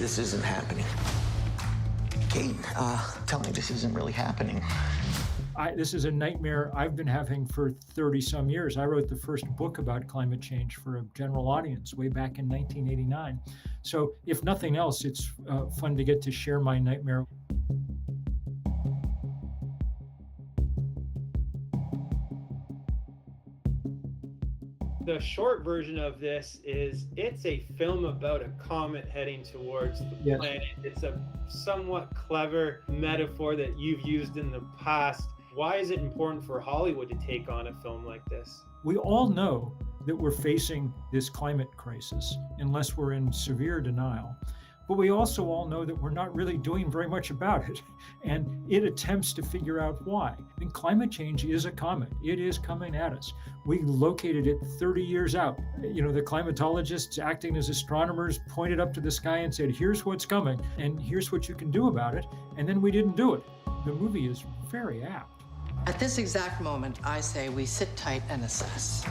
this isn't happening. Kate, tell me this isn't really happening. This is a nightmare I've been having for 30 some years. I wrote the first book about climate change for a general audience way back in 1989. So if nothing else, it's fun to get to share my nightmare. The short version of this is it's a film about a comet heading towards the planet. It's a somewhat clever metaphor that you've used in the past. Why is it important for Hollywood to take on a film like this? We all know that we're facing this climate crisis unless we're in severe denial. But we also all know that we're not really doing very much about it. And it attempts to figure out why. And climate change is a comet. It is coming at us. We located it 30 years out. You know, the climatologists acting as astronomers pointed up to the sky and said, here's what's coming, and here's what you can do about it. And then we didn't do it. The movie is very apt. At this exact moment, I say we sit tight and assess.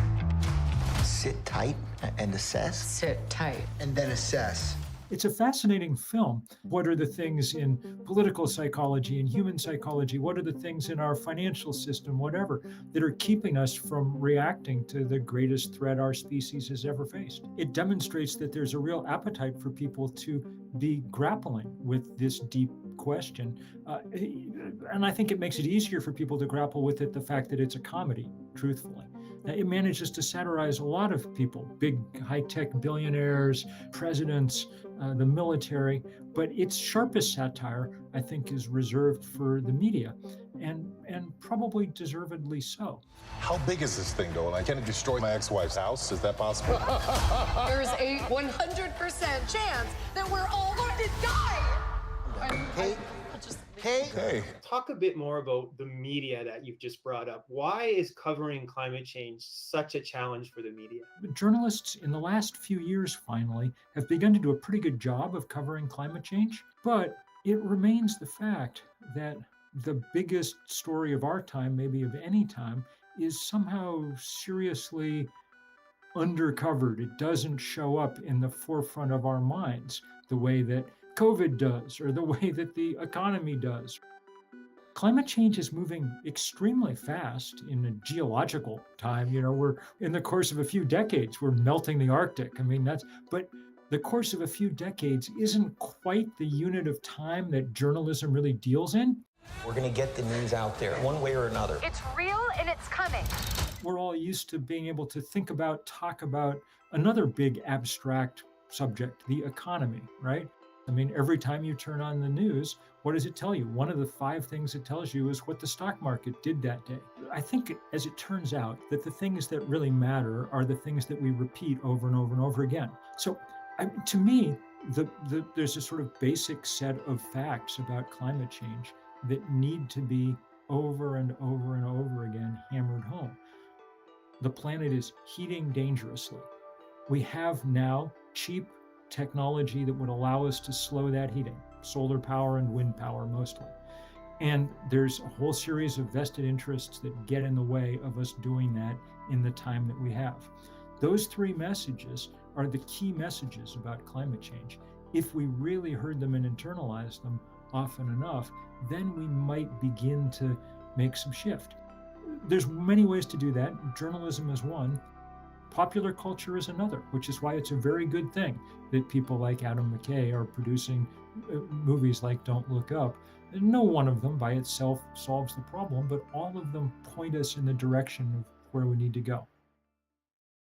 Sit tight and assess? Sit tight. And then assess. It's a fascinating film. What are the things in political psychology and human psychology? What are the things in our financial system, whatever, that are keeping us from reacting to the greatest threat our species has ever faced? It demonstrates that there's a real appetite for people to be grappling with this deep question. And I think it makes it easier for people to grapple with it, the fact that it's a comedy, truthfully. It manages to satirize a lot of people, big high-tech billionaires, presidents, the military, but its sharpest satire, I think, is reserved for the media, and probably deservedly so. How big is this thing, though? And I can't destroy my ex-wife's house? Is that possible? There's a 100% chance that we're all going to die! Hey. Talk a bit more about the media that you've just brought up. Why is covering climate change such a challenge for the media? Journalists in the last few years, finally, have begun to do a pretty good job of covering climate change, but it remains the fact that the biggest story of our time, maybe of any time, is somehow seriously undercovered. It doesn't show up in the forefront of our minds the way that COVID does, or the way that the economy does. Climate change is moving extremely fast in a geological time. You know, we're in the course of a few decades, we're melting the Arctic. I mean, but the course of a few decades isn't quite the unit of time that journalism really deals in. We're going to get the news out there one way or another. It's real and it's coming. We're all used to being able to think about, talk about another big abstract subject, the economy, right? I mean, every time you turn on the news, what does it tell you? One of the 5 things it tells you is what the stock market did that day. I think, as it turns out, that the things that really matter are the things that we repeat over and over and over again. So to me, there's a sort of basic set of facts about climate change that need to be over and over and over again hammered home. The planet is heating dangerously. We have now cheap technology that would allow us to slow that heating, solar power and wind power mostly. And there's a whole series of vested interests that get in the way of us doing that in the time that we have. Those 3 messages are the key messages about climate change. If we really heard them and internalized them often enough, then we might begin to make some shift. There's many ways to do that. Journalism is one. Popular culture is another, which is why it's a very good thing that people like Adam McKay are producing movies like Don't Look Up. No one of them by itself solves the problem, but all of them point us in the direction of where we need to go.